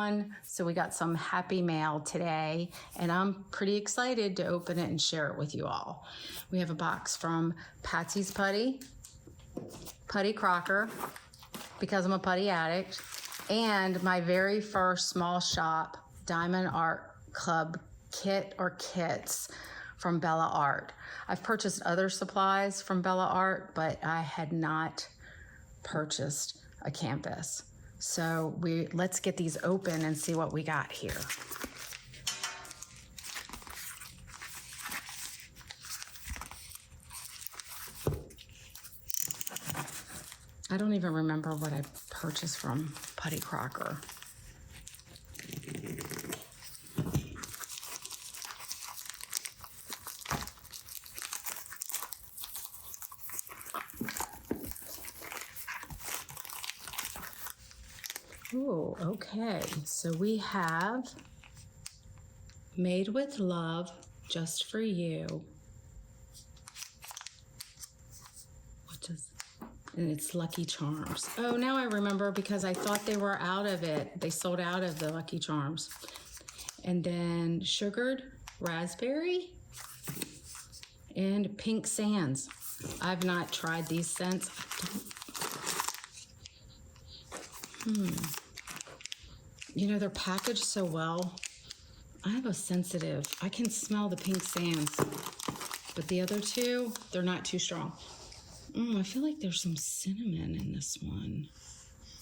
on. So we got some happy mail today, and I'm pretty excited to open it and share it with you all. We have a box from Patsy's Putty Crocker, because I'm a putty addict, and my very first small shop Diamond Art Club kit or kits from Bella Art. I've purchased other supplies from Bella Art, but I had not purchased a canvas. So let's get these open and see what we got here. I don't even remember what I purchased from Putty Crocker. Oh, okay. So we have Made with Love, Just for You. And it's Lucky Charms. Oh, now I remember, because I thought they were out of it. They sold out of the Lucky Charms. And then Sugared Raspberry and Pink Sands. I've not tried these scents. You know, they're packaged so well. I have a sensitive, I can smell the Pink Sands, but the other two, they're not too strong. I feel like there's some cinnamon in this one.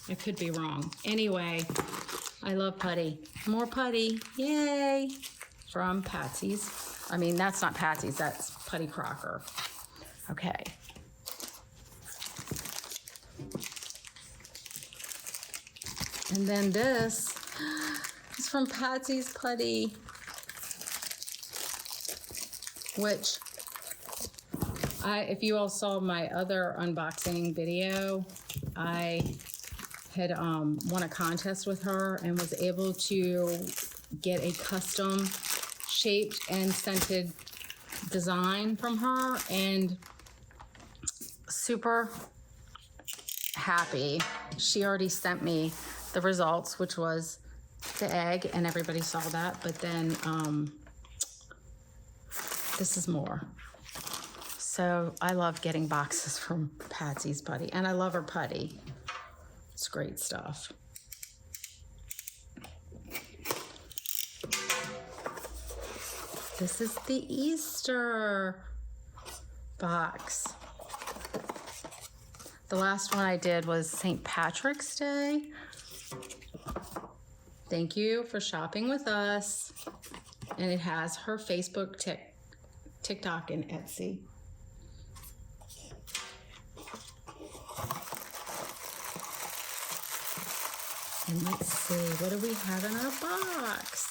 I could be wrong. Anyway, I love putty. More putty, yay! From Patsy's. I mean, that's not Patsy's, that's Putty Crocker. Okay. And then this is from Patsy's Putty, which if you all saw my other unboxing video, I had won a contest with her and was able to get a custom shaped and scented design from her, and super happy. She already sent me the results, which was the egg, and everybody saw that, but then this is more. So I love getting boxes from Patsy's Putty, and I love her putty. It's great stuff. This is the Easter box. The last one I did was St. Patrick's Day. Thank you for shopping with us. And it has her Facebook, TikTok, and Etsy. And let's see, what do we have in our box?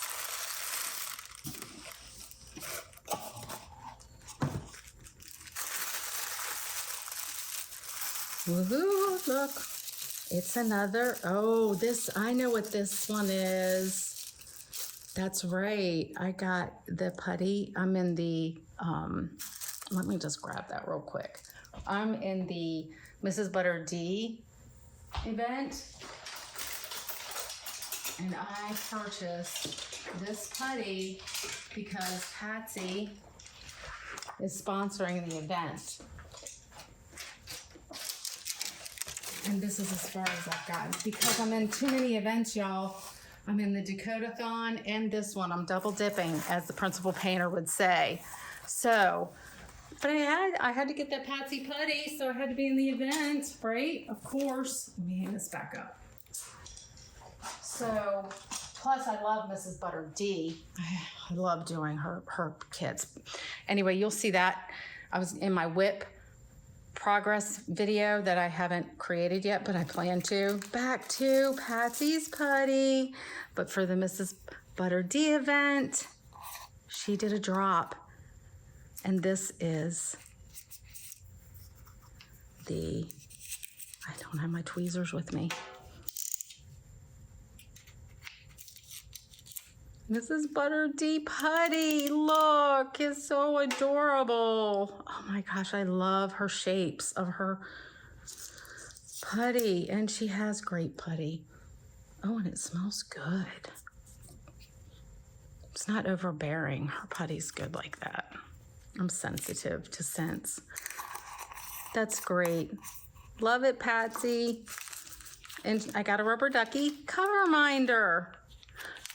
Woohoo, look. It's another, oh, this, I know what this one is. That's right. I got the putty. I'm in the, let me just grab that real quick. I'm in the Mrs. Butter D event. And I purchased this putty because Patsy is sponsoring the event. And this is as far as I've gotten, because I'm in too many events, y'all. I'm in the Dakota-thon and this one. I'm double dipping, as the principal painter would say. So, but I had to get that Patsy putty, so I had to be in the event, right? Of course. Let me hang this back up. So, plus I love Mrs. Butter D. I love doing her kits. Anyway, you'll see that. I was in my whip progress video that I haven't created yet, but I plan to. Back to Patsy's Putty. But for the Mrs. Butter D event, she did a drop. And this is the, I don't have my tweezers with me. Mrs. Butter D Putty, look, it's so adorable. Oh my gosh, I love her shapes of her putty, and she has great putty. Oh, and it smells good. It's not overbearing. Her putty's good like that. I'm sensitive to scents. That's great. Love it, Patsy. And I got a rubber ducky cover minder.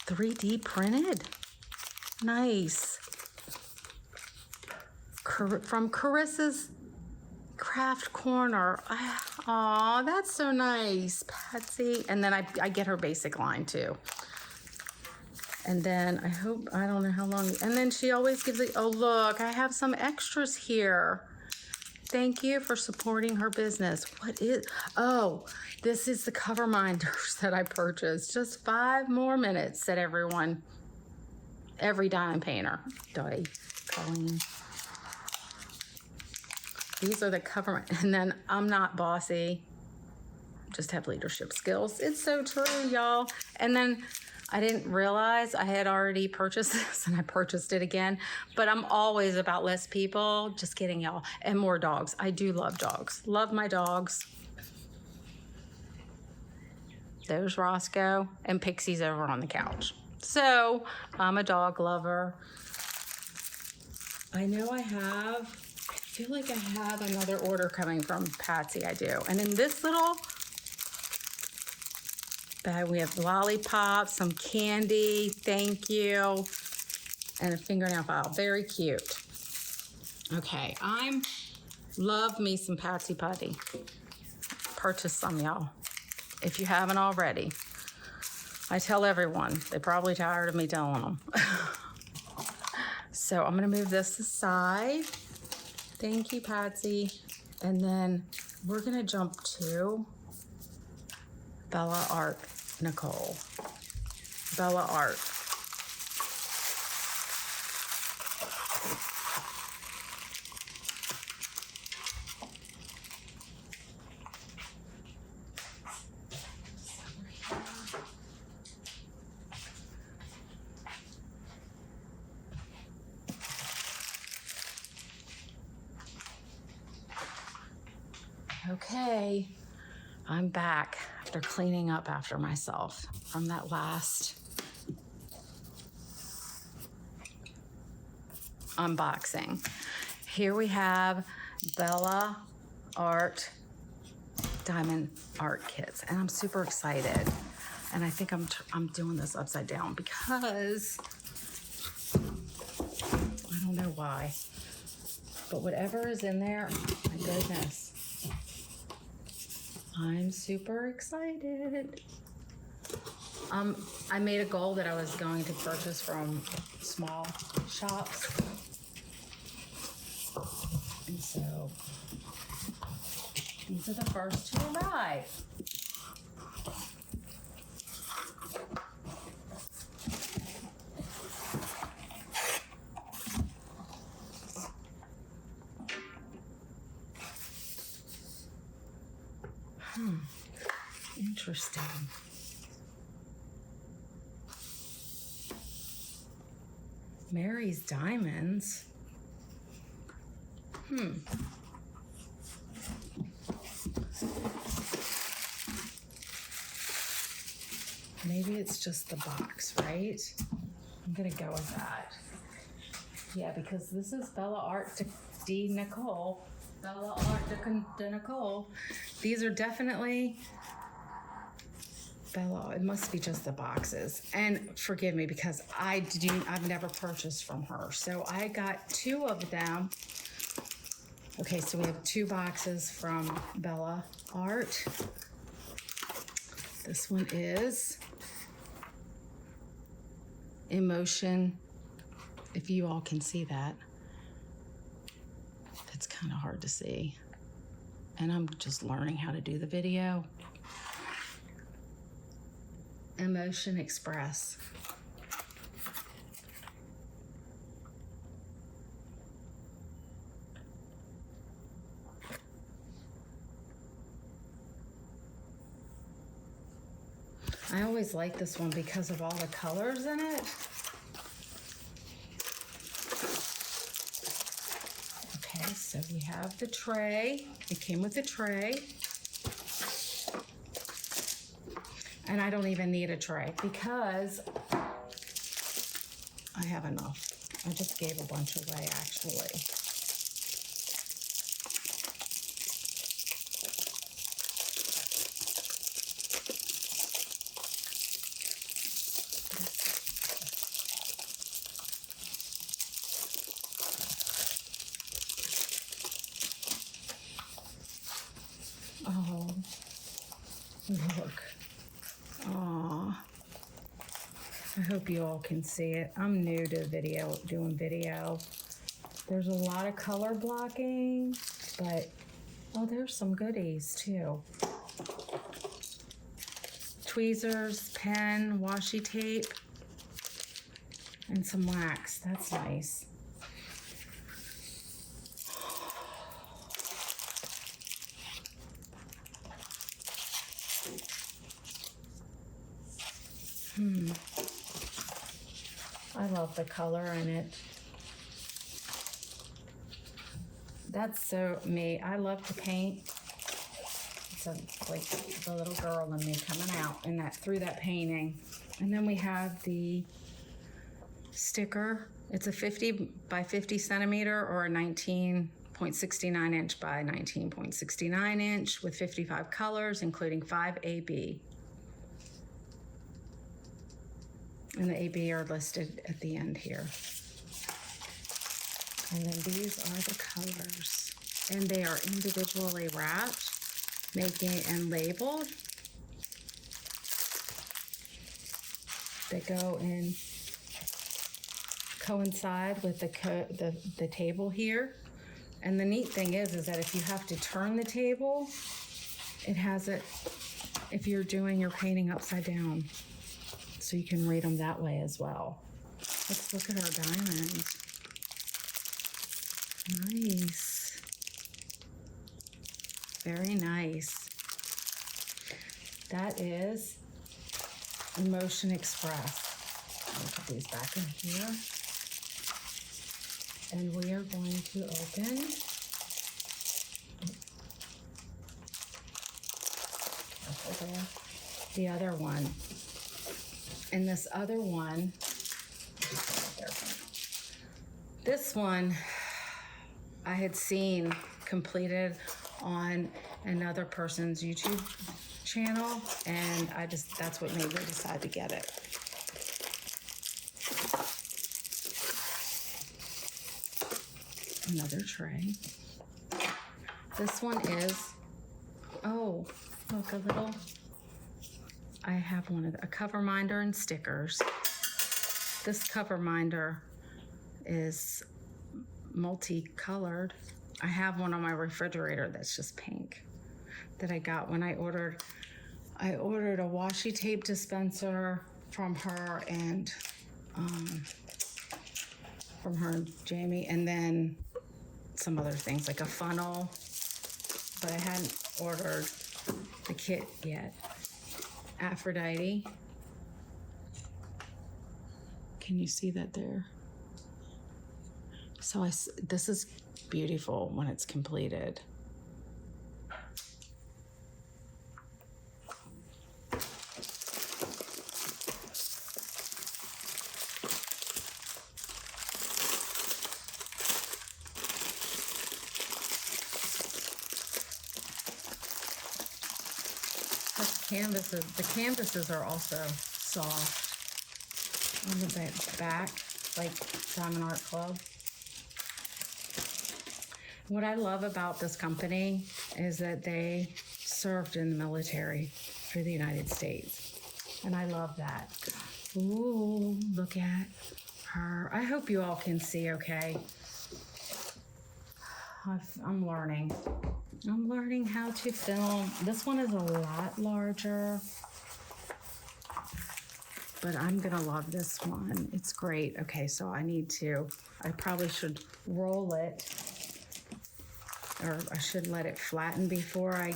3D printed. Nice. From Carissa's Craft Corner. Aw, that's so nice, Patsy. And then I get her basic line too. And then I don't know how long. And then she always gives it, oh look, I have some extras here. Thank you for supporting her business. Oh, this is the cover minders that I purchased. Just 5 more minutes, said everyone. Every diamond painter. Colleen. These are the cover, and then I'm not bossy. Just have leadership skills. It's so true, y'all. And then I didn't realize I had already purchased this, and I purchased it again. But I'm always about less people. Just kidding, y'all. And more dogs. I do love dogs. Love my dogs. There's Roscoe, and Pixie's over on the couch. So I'm a dog lover. I know I feel like I have another order coming from Patsy. I do. And in this little bag, we have lollipops, some candy, thank you, and a fingernail file. Very cute. Okay, love me some Patsy Putty. Purchase some, y'all, if you haven't already. I tell everyone. They're probably tired of me telling them. So I'm gonna move this aside. Thank you, Patsy. And then we're gonna jump to Bella Art Nicole. Bella Art. Okay, I'm back after cleaning up after myself from that last unboxing. Here we have Bella Art diamond art kits, and I'm super excited. And I think I'm doing this upside down because I don't know why, but whatever is in there, my goodness. I'm super excited. I made a goal that I was going to purchase from small shops. And so these are the first to arrive. Interesting. Mary's Diamonds. Maybe it's just the box, right? I'm gonna go with that. Yeah, because this is Bella Art de Nicole. Bella Art de Nicole. These are definitely Bella. It must be just the boxes. And forgive me because I've never purchased from her. So I got 2 of them. Okay, so we have 2 boxes from Bella Art. This one is Emotion. If you all can see that. It's kind of hard to see. And I'm just learning how to do the video. Emotion Express. I always like this one because of all the colors in it. Okay, so we have the tray. It came with the tray. And I don't even need a tray because I have enough. I just gave a bunch away, actually. Oh, look. Aw. I hope you all can see it. I'm new to doing video. There's a lot of color blocking, but oh, there's some goodies too. Tweezers, pen, washi tape, and some wax. That's nice. I love the color in it. That's so me. I love to paint. It's like the little girl in me coming out in that through that painting. And then we have the sticker. It's a 50 by 50 centimeter or a 19.69 inch by 19.69 inch with 55 colors, including 5 AB. And the AB are listed at the end here. And then these are the colors. And they are individually wrapped, and labeled. They go in, coincide with the table here. And the neat thing is that if you have to turn the table, it has it, if you're doing your painting upside down. So you can read them that way as well. Let's look at our diamonds. Nice. Very nice. That is Emotion Express. I'll put these back in here. And we are going to open. The other one. And this other one, this one I had seen completed on another person's YouTube channel, and that's what made me decide to get it. Another tray. This one is, oh, look, a little, I have a cover minder and stickers. This cover minder is multicolored. I have one on my refrigerator that's just pink that I got when I ordered a washi tape dispenser from her and Jamie, and then some other things like a funnel, but I hadn't ordered the kit yet. Aphrodite. Can you see that there? So this is beautiful when it's completed. The canvases are also soft on the back, like Diamond Art Club. What I love about this company is that they served in the military for the United States. And I love that. Ooh, look at her. I hope you all can see okay. I'm learning. I'm learning how to film. This one is a lot larger, but I'm gonna love this one. It's great. Okay, so I probably should roll it, or I should let it flatten before I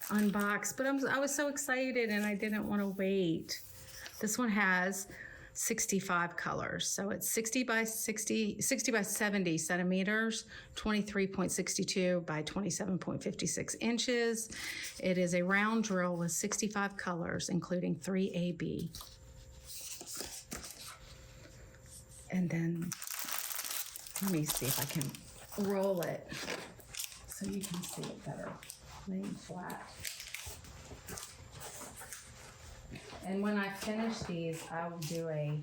unbox, but I was so excited and I didn't want to wait. This one has 65 colors. So it's 60 by 70 centimeters, 23.62 by 27.56 inches. It is a round drill with 65 colors, including 3 AB. And then, let me see if I can roll it so you can see it better, laying flat. And when I finish these, I will do a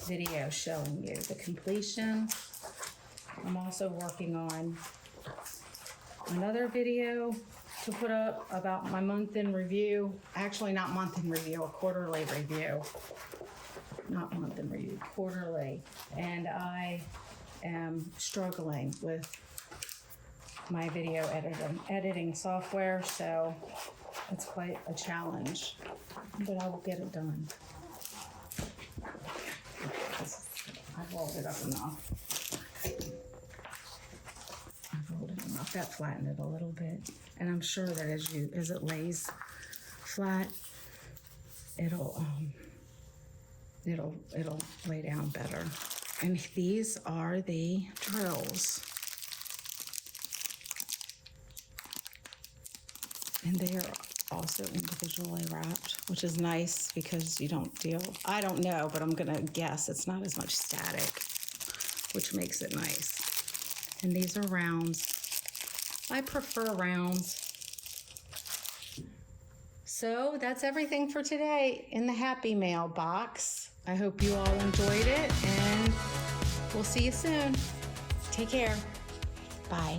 video showing you the completion. I'm also working on another video to put up about my month in review. Actually, not month in review, a quarterly review. Not month in review, quarterly. And I am struggling with my video editing software, so it's quite a challenge, but I will get it done. I've rolled it up enough. I've rolled it enough. That flattened it a little bit, and I'm sure that as it lays flat, it'll lay down better. And these are the drills. And they are also individually wrapped, which is nice because you don't I don't know, but I'm gonna guess it's not as much static, which makes it nice. And these are rounds. I prefer rounds. So that's everything for today in the Happy Mail box. I hope you all enjoyed it, and we'll see you soon. Take care. Bye.